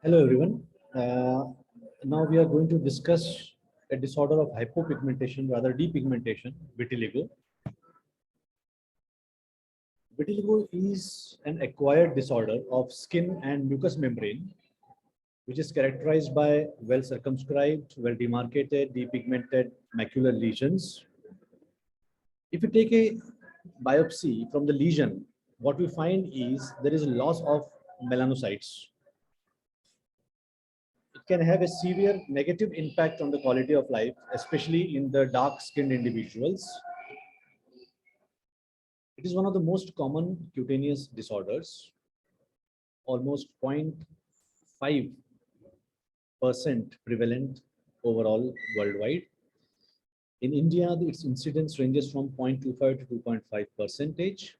Hello everyone. Uh, Now we are going to discuss a disorder of hypopigmentation, rather depigmentation, vitiligo. Vitiligo is an acquired disorder of skin and mucous membrane, which is characterized by well circumscribed, well demarcated, depigmented macular lesions. If you take a biopsy from the lesion, what we find is there is a loss of melanocytes. It can have a severe negative impact on the quality of life, especially in the dark skinned individuals. It is one of the most common cutaneous disorders, almost 0.5% prevalent overall worldwide. In India, its incidence ranges from 0.25 to 2.5 percentage.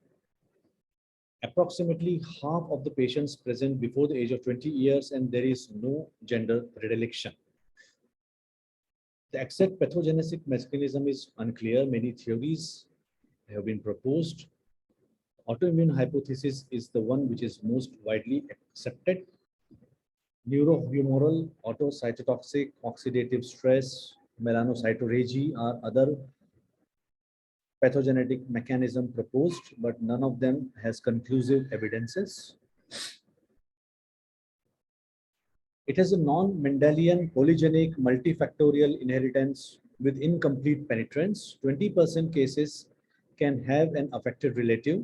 Approximately half of the patients present before the age of 20 years, and there is no gender predilection. The exact pathogenetic mechanism is unclear. Many theories have been proposed. Autoimmune hypothesis is the one which is most widely accepted. Neurohumoral, autocytotoxic, oxidative stress, melanocytoragy are other pathogenetic mechanism proposed, but none of them has conclusive evidences. It has a non-Mendelian polygenic multifactorial inheritance with incomplete penetrance. 20% cases can have an affected relative.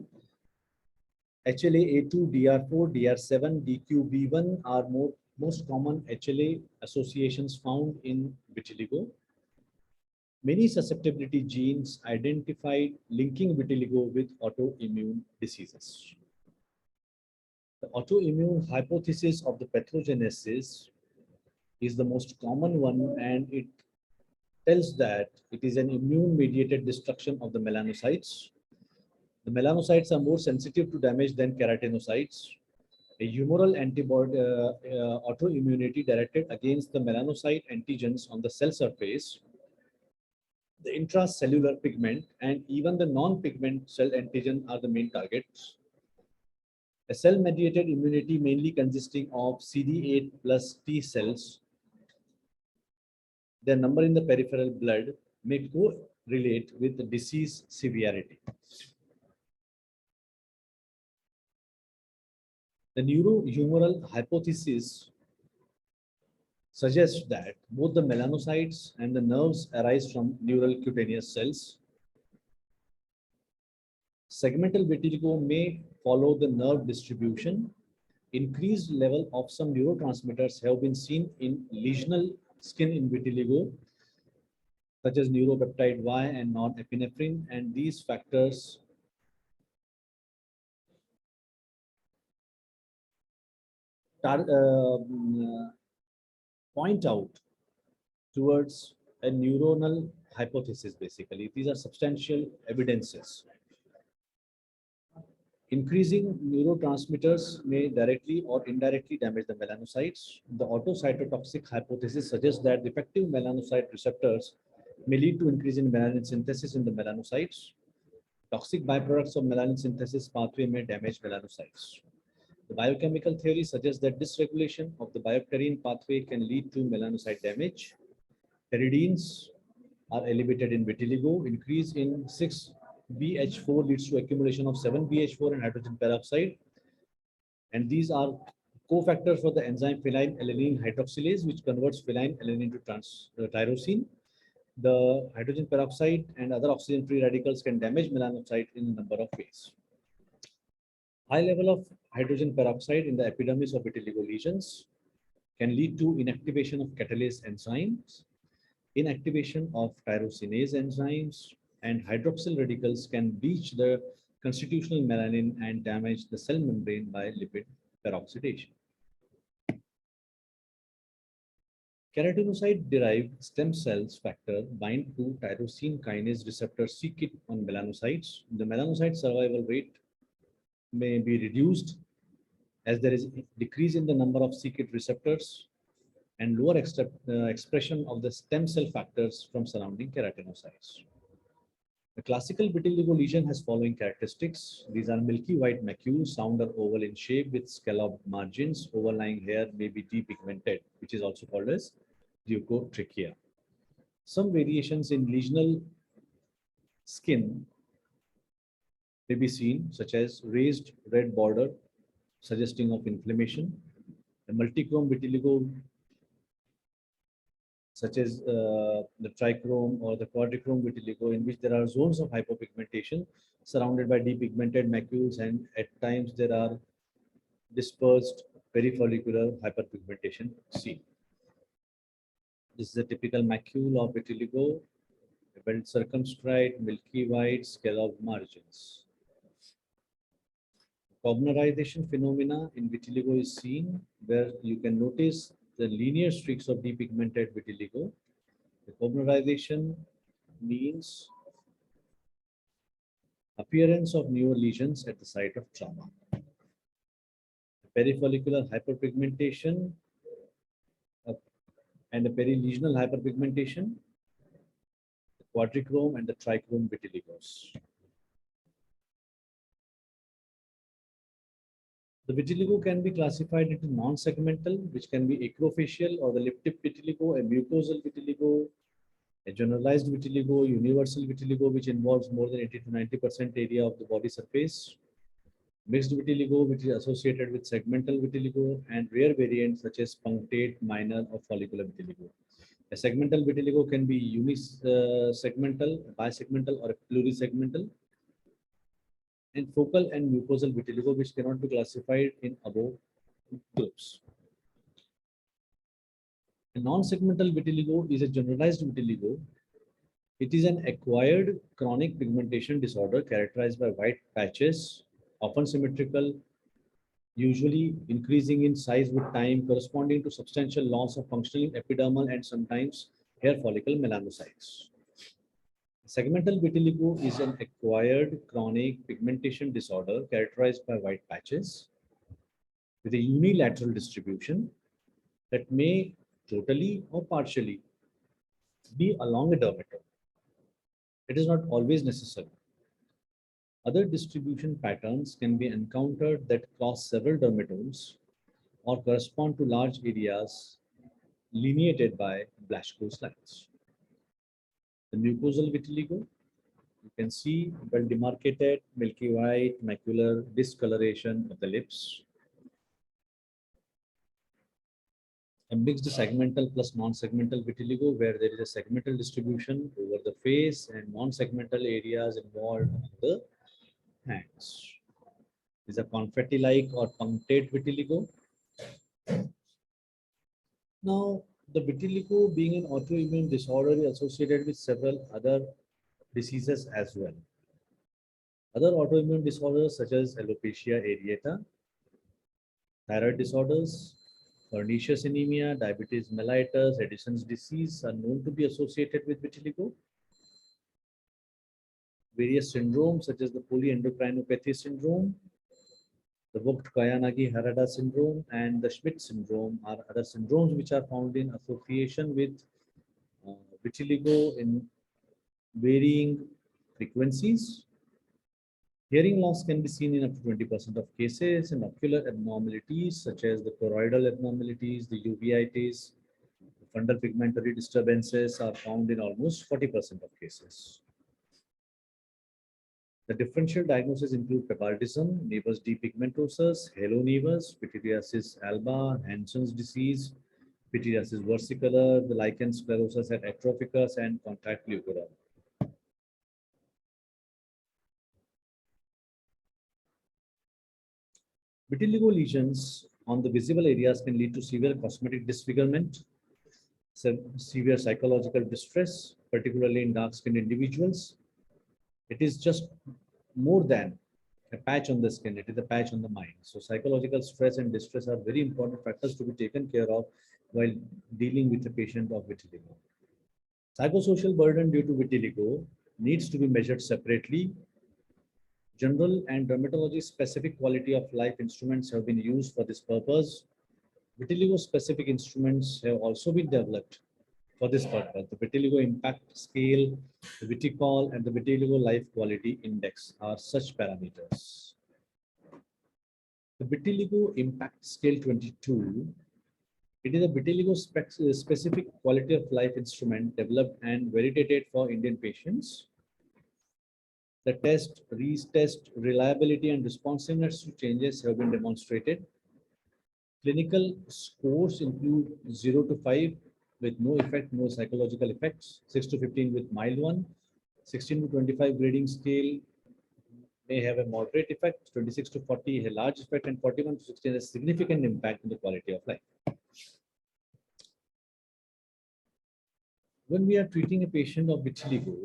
HLA-A2, DR4, DR7, DQB1 are most common HLA associations found in vitiligo. Many susceptibility genes identified linking vitiligo with autoimmune diseases. The autoimmune hypothesis of the pathogenesis is the most common one, and it tells that it is an immune-mediated destruction of the melanocytes. The melanocytes are more sensitive to damage than keratinocytes. A humoral antibody autoimmunity directed against the melanocyte antigens on the cell surface, the intracellular pigment, and even the non-pigment cell antigen are the main targets. A cell-mediated immunity mainly consisting of CD8 plus T cells, their number in the peripheral blood may correlate with the disease severity. The neurohumoral hypothesis suggests that both the melanocytes and the nerves arise from neural cutaneous cells. Segmental vitiligo may follow the nerve distribution. Increased level of some neurotransmitters have been seen in lesional skin in vitiligo, such as neuropeptide Y and norepinephrine, and these factors point out towards a neuronal hypothesis. Basically, these are substantial evidences. Increasing neurotransmitters may directly or indirectly damage the melanocytes. The autocytotoxic hypothesis suggests that defective melanocyte receptors may lead to increase in melanin synthesis in the melanocytes. Toxic byproducts of melanin synthesis pathway may damage melanocytes. The biochemical theory suggests that dysregulation of the biopterin pathway can lead to melanocyte damage. Pyridines are elevated in vitiligo. Increase in 6-BH4 leads to accumulation of 7-BH4 and hydrogen peroxide. And these are cofactors for the enzyme phenylalanine hydroxylase, which converts phenylalanine to tyrosine. The hydrogen peroxide and other oxygen-free radicals can damage melanocyte in a number of ways. High level of hydrogen peroxide in the epidermis of vitiligo lesions can lead to inactivation of catalase enzymes, inactivation of tyrosinase enzymes, and hydroxyl radicals can breach the constitutional melanin and damage the cell membrane by lipid peroxidation. Keratinocyte-derived stem cells factor bind to tyrosine kinase receptor c-KIT on melanocytes. The melanocyte survival rate may be reduced as there is a decrease in the number of c-KIT receptors and lower expression of the stem cell factors from surrounding keratinocytes. A classical vitiligo lesion has following characteristics. These are milky white macules, round or oval in shape with scalloped margins. Overlying hair may be depigmented, which is also called as leukotrichia. Some variations in lesional skin may be seen, such as raised red border suggesting of inflammation, a multichrome vitiligo such as the trichrome or the quadrichrome vitiligo, in which there are zones of hypopigmentation surrounded by depigmented macules, and at times there are dispersed perifollicular hyperpigmentation seen. This is a typical macule of vitiligo, well circumscribed, milky white, scalloped margins. Cognerization phenomena in vitiligo is seen, where you can notice the linear streaks of depigmented vitiligo. The cognerization means appearance of newer lesions at the site of trauma. Perifollicular hyperpigmentation and the perilesional hyperpigmentation, the quadrichrome and the trichrome vitiligos. The vitiligo can be classified into non-segmental, which can be acrofacial, or the lip tip vitiligo, a mucosal vitiligo, a generalized vitiligo, universal vitiligo, which involves more than 80 to 90% area of the body surface, mixed vitiligo, which is associated with segmental vitiligo, and rare variants such as punctate, minor, or follicular vitiligo. A segmental vitiligo can be unisegmental, bisegmental, or plurisegmental, and focal and mucosal vitiligo, which cannot be classified in above groups. A non-segmental vitiligo is a generalized vitiligo. It is an acquired chronic pigmentation disorder characterized by white patches, often symmetrical, usually increasing in size with time, corresponding to substantial loss of functional epidermal and sometimes hair follicle melanocytes. Segmental vitiligo is an acquired chronic pigmentation disorder characterized by white patches with a unilateral distribution that may totally or partially be along a dermatome. It is not always necessary. Other distribution patterns can be encountered that cross several dermatomes or correspond to large areas delineated by Blaschko's lines. The mucosal vitiligo, you can see well demarcated milky white macular discoloration of the lips. A mixed segmental plus non-segmental vitiligo, where there is a segmental distribution over the face and non-segmental areas involved on the hands. Is a confetti-like or punctate vitiligo. Now, the vitiligo being an autoimmune disorder is associated with several other diseases as well. Other autoimmune disorders such as alopecia areata, thyroid disorders, pernicious anemia, diabetes mellitus, Addison's disease are known to be associated with vitiligo. Various syndromes such as the polyendocrinopathy syndrome, the Vogt-Koyanagi-Harada syndrome, and the Schmidt syndrome are other syndromes which are found in association with vitiligo in varying frequencies. Hearing loss can be seen in up to 20% of cases, and ocular abnormalities such as the choroidal abnormalities, the uveitis, the fundal pigmentary disturbances are found in almost 40% of cases. The differential diagnoses include papaldism, nevus depigmentosus, halo nevus, pityriasis alba, Hansen's disease, pityriasis versicolor, the lichen sclerosus et atrophicus, and contact leukodorm. Vitiligo lesions on the visible areas can lead to severe cosmetic disfigurement, severe psychological distress, particularly in dark-skinned individuals. It is just more than a patch on the skin, it is a patch on the mind. So psychological stress and distress are very important factors to be taken care of while dealing with a patient of vitiligo. Psychosocial burden due to vitiligo needs to be measured separately. General and dermatology specific quality of life instruments have been used for this purpose. Vitiligo specific instruments have also been developed For this purpose, the vitiligo impact scale, the Viticol, and the vitiligo life quality index are such parameters. The vitiligo impact scale 22, it is a vitiligo specific quality of life instrument developed and validated for Indian patients. The test, retest, reliability, and responsiveness to changes have been demonstrated. Clinical scores include 0 to 5 with no effect, no psychological effects, 6 to 15 with mild one, 16 to 25 grading scale may have a moderate effect, 26 to 40 a large effect, and 41 to 16 a significant impact on the quality of life. When we are treating a patient of vitiligo,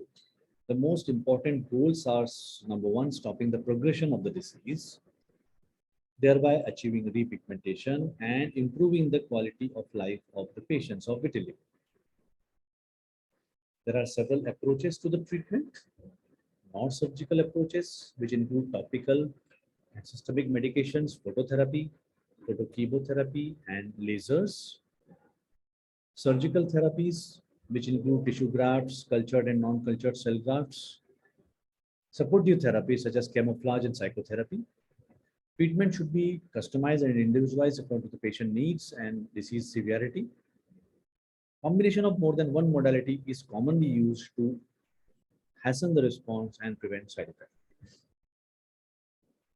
the most important goals are number one, stopping the progression of the disease, thereby achieving repigmentation and improving the quality of life of the patients of vitiligo. There are several approaches to the treatment. Non-surgical approaches, which include topical and systemic medications, phototherapy, photochemotherapy, and lasers. Surgical therapies, which include tissue grafts, cultured and non-cultured cell grafts. Supportive therapies such as camouflage and psychotherapy. Treatment should be customized and individualized according to the patient needs and disease severity. Combination of more than one modality is commonly used to hasten the response and prevent side effects.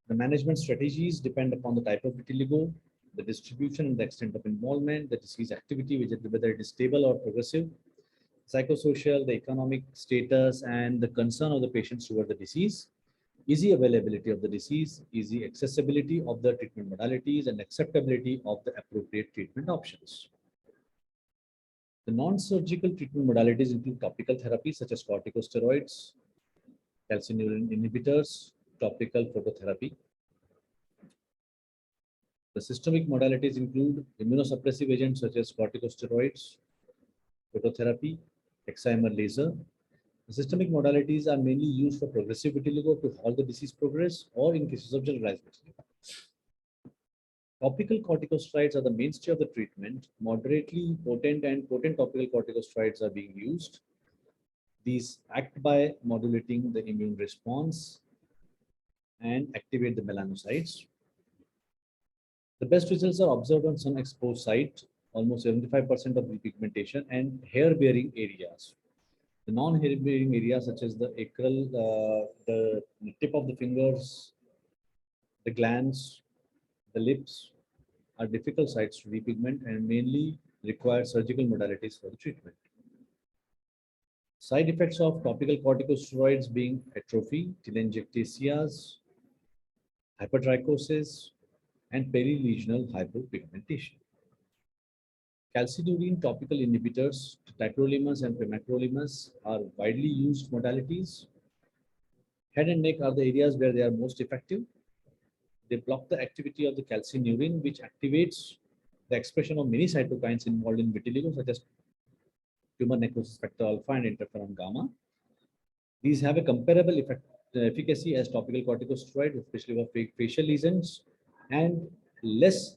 The management strategies depend upon the type of vitiligo, the distribution and the extent of involvement, the disease activity, whether it is stable or progressive, psychosocial, the economic status, and the concern of the patients toward the disease, easy availability of the disease, easy accessibility of the treatment modalities, and acceptability of the appropriate treatment options. The non-surgical treatment modalities include topical therapy such as corticosteroids, calcineurin inhibitors, topical phototherapy. The systemic modalities include immunosuppressive agents such as corticosteroids, phototherapy, excimer laser. The systemic modalities are mainly used for progressive vitiligo to halt the disease progress or in cases of generalized vitiligo. Topical corticosteroids are the mainstay of the treatment. Moderately potent and potent topical corticosteroids are being used. These act by modulating the immune response and activate the melanocytes. The best results are observed on sun-exposed site, almost 75% of repigmentation, and hair-bearing areas. The non-hair-bearing areas such as the acral, the tip of the fingers, the glands, the lips are difficult sites to repigment and mainly require surgical modalities for the treatment. Side effects of topical corticosteroids being atrophy, telangiectasias, hypertrichosis, and perilesional hypopigmentation. Calcineurin topical inhibitors, tacrolimus and pimecrolimus, are widely used modalities. Head and neck are the areas where they are most effective. They block the activity of the calcineurin, which activates the expression of many cytokines involved in vitiligo, such as tumor necrosis factor alpha and interferon gamma. These have a comparable efficacy as topical corticosteroids, especially for facial lesions, and less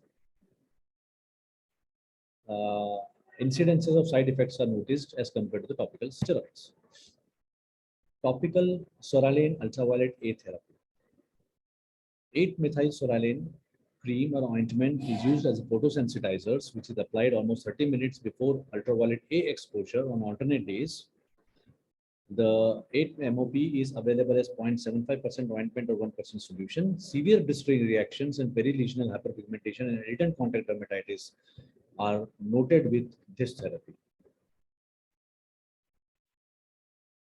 incidences of side effects are noticed as compared to the topical steroids. Topical psoralen ultraviolet A therapy. 8-methylpsoralen cream or ointment is used as a photosensitizer, which is applied almost 30 minutes before ultraviolet A exposure on alternate days. The 8 MOP is available as 0.75% ointment or 1% solution. Severe blistering reactions and perilesional hyperpigmentation and irritant contact dermatitis are noted with this therapy.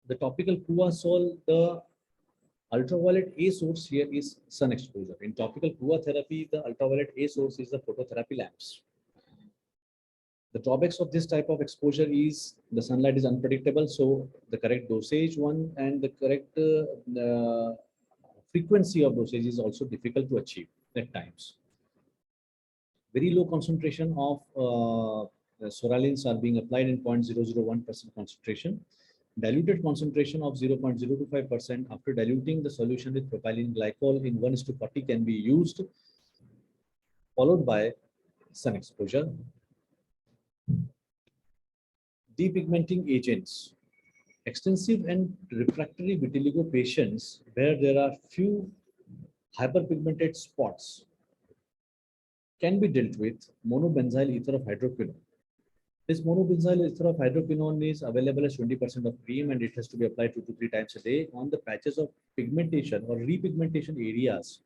The topical Puasol, the ultraviolet A source here is sun exposure. In topical PUA therapy, the ultraviolet A source is the phototherapy lamps. The drawbacks of this type of exposure is the sunlight is unpredictable, so the correct dosage one and the correct frequency of dosage is also difficult to achieve at times. Very low concentration of psoralens are being applied in 0.001% concentration. Diluted concentration of 0.025% after diluting the solution with propylene glycol in 1:40 can be used, followed by sun exposure. Depigmenting agents. Extensive and refractory vitiligo patients where there are few hyperpigmented spots can be dealt with monobenzyl ether of hydroquinone. This monobenzyl ether of hydroquinone is available as 20% of cream and it has to be applied 2 to 3 times a day on the patches of pigmentation or repigmentation areas.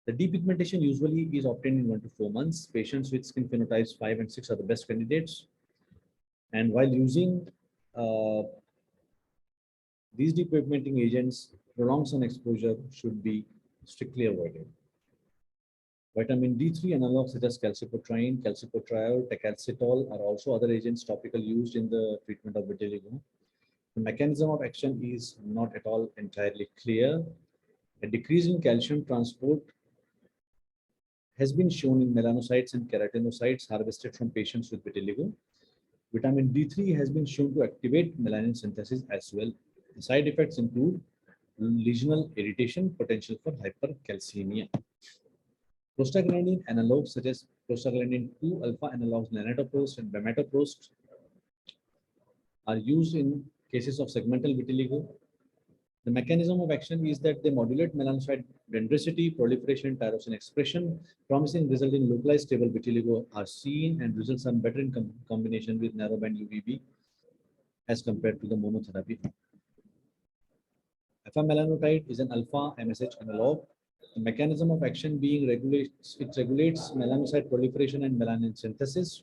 The depigmentation usually is obtained in 1 to 4 months. Patients with skin phenotypes 5 and 6 are the best candidates. And while using these depigmenting agents, prolonged sun exposure should be strictly avoided. Vitamin D3 analogs such as calcipotriene, calcipotriol, tecalcitol are also other agents topically used in the treatment of vitiligo. The mechanism of action is not at all entirely clear. A decrease in calcium transport has been shown in melanocytes and keratinocytes harvested from patients with vitiligo. Vitamin D3 has been shown to activate melanin synthesis as well. The side effects include lesional irritation, potential for hypercalcemia. Prostaglandin analogs such as prostaglandin 2 alpha analogs nanatoprost and bematoprost are used in cases of segmental vitiligo. The mechanism of action is that they modulate melanocyte dendricity, proliferation, tyrosine expression. Promising result in localized stable vitiligo are seen and results are better in combination with narrowband UVB as compared to the monotherapy. Afamelanotide is an alpha MSH analog. The mechanism of action being regulates melanocyte proliferation and melanin synthesis.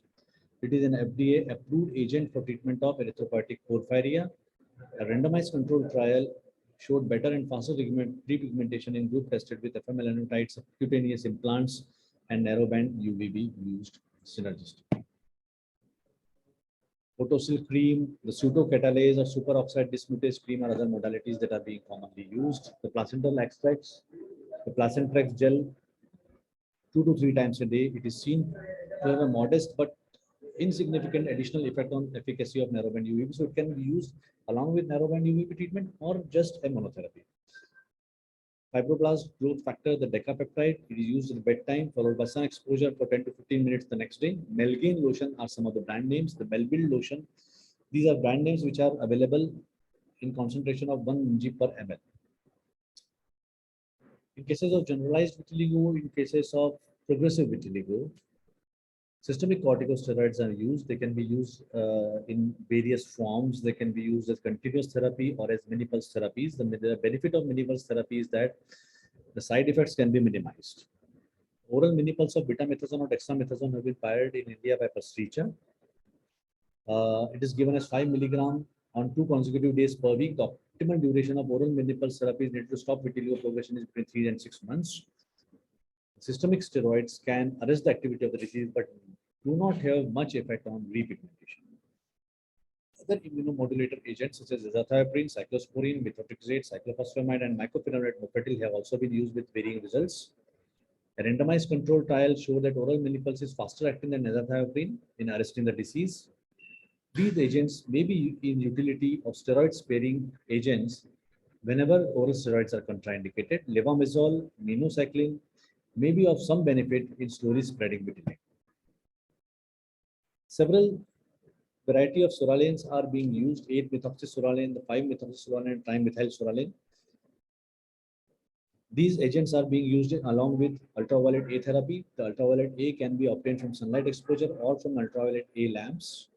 It is an FDA approved agent for treatment of erythropoietic porphyria. A randomized controlled trial showed better and faster repigmentation in group tested with afamelanotide subcutaneous implants and narrowband UVB used synergistically. Photosil cream, the pseudocatalase or superoxide dismutase cream are other modalities that are being commonly used. The placental extracts, the Placentrex gel 2 to 3 times a day. It is seen to have a modest but insignificant additional effect on efficacy of narrowband UVB. So it can be used along with narrowband UVB treatment or just a monotherapy. Fibroblast growth factor, the decapeptide, it is used at bedtime followed by sun exposure for 10 to 15 minutes the next day. Melgain lotion are some of the brand names. The Melville lotion, these are brand names which are available in concentration of 1 mg per ml. In cases of generalized vitiligo, in cases of progressive vitiligo, systemic corticosteroids are used. They can be used in various forms. They can be used as continuous therapy or as mini pulse therapies. The benefit of mini pulse therapy is that the side effects can be minimized. Oral mini pulse of betamethasone or dexamethasone have been pioneered in India by Pastricha. It is given as 5 milligram on 2 consecutive days per week. The optimal duration of oral mini pulse therapy is needed to stop vitiligo progression is between 3 and 6 months. Systemic steroids can arrest the activity of the disease, but do not have much effect on repigmentation. Other immunomodulator agents such as azathioprine, cyclosporine, methotrexate, cyclophosphamide, and mycophenolate mofetil have also been used with varying results. A randomized control trial showed that oral minipulse is faster acting than azathioprine in arresting the disease. These agents may be in utility of steroid-sparing agents whenever oral steroids are contraindicated. Levamisole, minocycline may be of some benefit in slowly spreading vitiligo. Several variety of psoralenes are being used, 8-methoxypsoralen, the 5-methoxypsoralen, trimethylpsoralen. These agents are being used along with ultraviolet A therapy. The ultraviolet A can be obtained from sunlight exposure or from ultraviolet A lamps.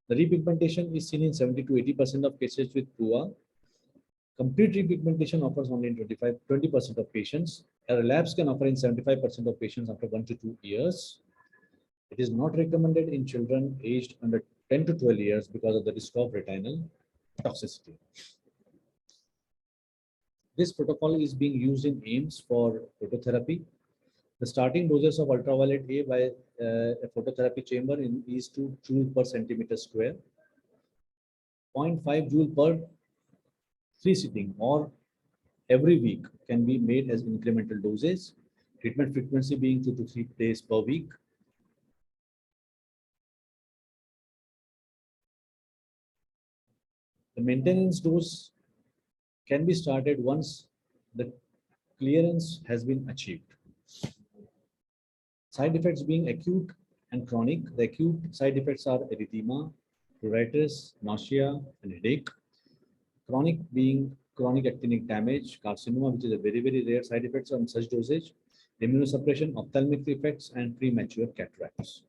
The repigmentation is seen in 70 to 80% of cases with PUA. Complete repigmentation occurs only in 20% of patients. A relapse can occur in 75% of patients after 1 to 2 years. It is not recommended in children aged under 10 to 12 years because of the risk of retinal toxicity. This protocol is being used in AIMS for phototherapy. The starting doses of ultraviolet A by a phototherapy chamber is 2 joules per centimeter square, 0.5 joule per 3 sitting or every week can be made as incremental doses. Treatment frequency being 2 to 3 days per week. The maintenance dose can be started once the clearance has been achieved. Side effects being acute and chronic. The acute side effects are erythema, pruritus, nausea, and headache. Chronic being chronic actinic damage, carcinoma, which is a very, very rare side effects on such dosage, immunosuppression, ophthalmic effects, and premature cataracts.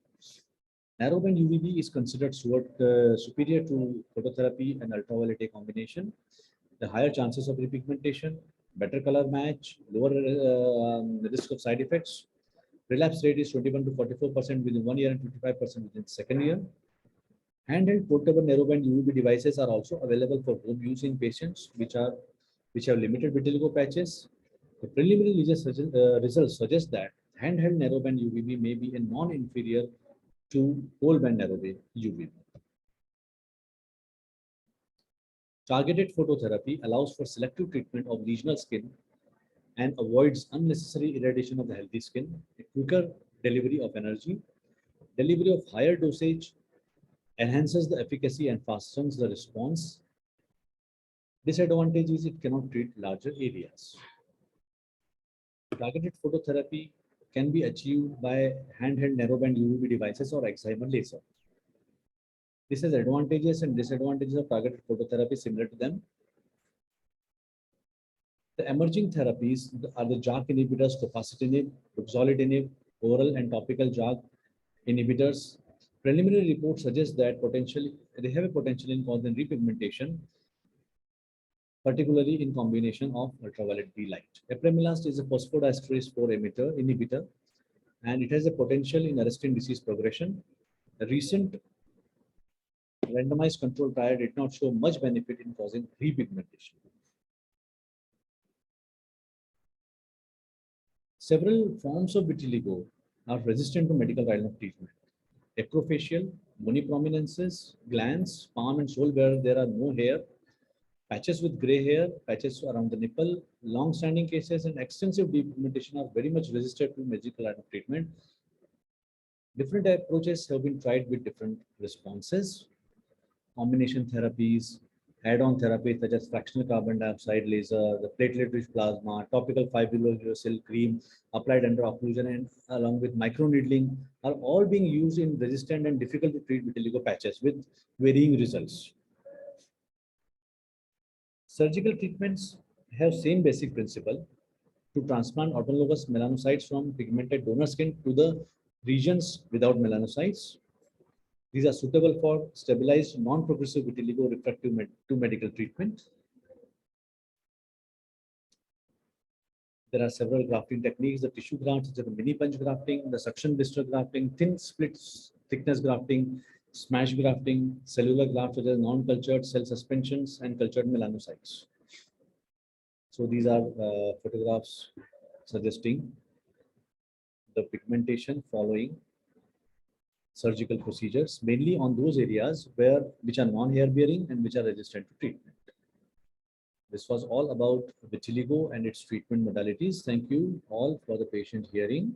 Narrowband UVB is considered superior to phototherapy and ultraviolet A combination. The higher chances of repigmentation, better color match, lower risk of side effects. Relapse rate is 21 to 44% within 1 year and 55% within the second year. Handheld portable narrowband UVB devices are also available for home use in patients which have limited vitiligo patches. The preliminary results suggest that handheld narrowband UVB may be a non-inferior to whole band narrowband UVB. Targeted phototherapy allows for selective treatment of lesional skin and avoids unnecessary irradiation of the healthy skin, a quicker delivery of energy, delivery of higher dosage, enhances the efficacy and fastens the response. Disadvantage is it cannot treat larger areas. Targeted phototherapy can be achieved by handheld narrowband UVB devices or excimer laser. This has advantages and disadvantages of targeted phototherapy similar to them. The emerging therapies are the JAK inhibitors, tofacitinib, ruxolitinib, oral and topical JAK inhibitors. Preliminary reports suggest that they have a potential in causing repigmentation, particularly in combination of ultraviolet B light. Apremilast is a phosphodiesterase 4 inhibitor, and it has a potential in arresting disease progression. A recent randomized control trial did not show much benefit in causing repigmentation. Several forms of vitiligo are resistant to medical guideline of treatment. Acrofacial, moniprominences, glands, palm and sole where there are no hair, patches with gray hair, patches around the nipple, long-standing cases and extensive depigmentation are very much resistant to medical guideline of treatment. Different approaches have been tried with different responses. Combination therapies, add-on therapies such as fractional carbon dioxide laser, the platelet-rich plasma, topical fibrinolysis cream applied under occlusion, and along with microneedling are all being used in resistant and difficult to treat vitiligo patches with varying results. Surgical treatments have same basic principle to transplant autologous melanocytes from pigmented donor skin to the regions without melanocytes. These are suitable for stabilized non-progressive vitiligo refractive to medical treatment. There are several grafting techniques, the tissue grafts, such as the mini punch grafting, the suction blister grafting, thin split thickness grafting, smash grafting, cellular grafts, such as non-cultured cell suspensions and cultured melanocytes. So these are photographs suggesting the pigmentation following surgical procedures, mainly on those areas which are non-hair bearing and which are resistant to treatment. This was all about vitiligo and its treatment modalities. Thank you all for the patient hearing.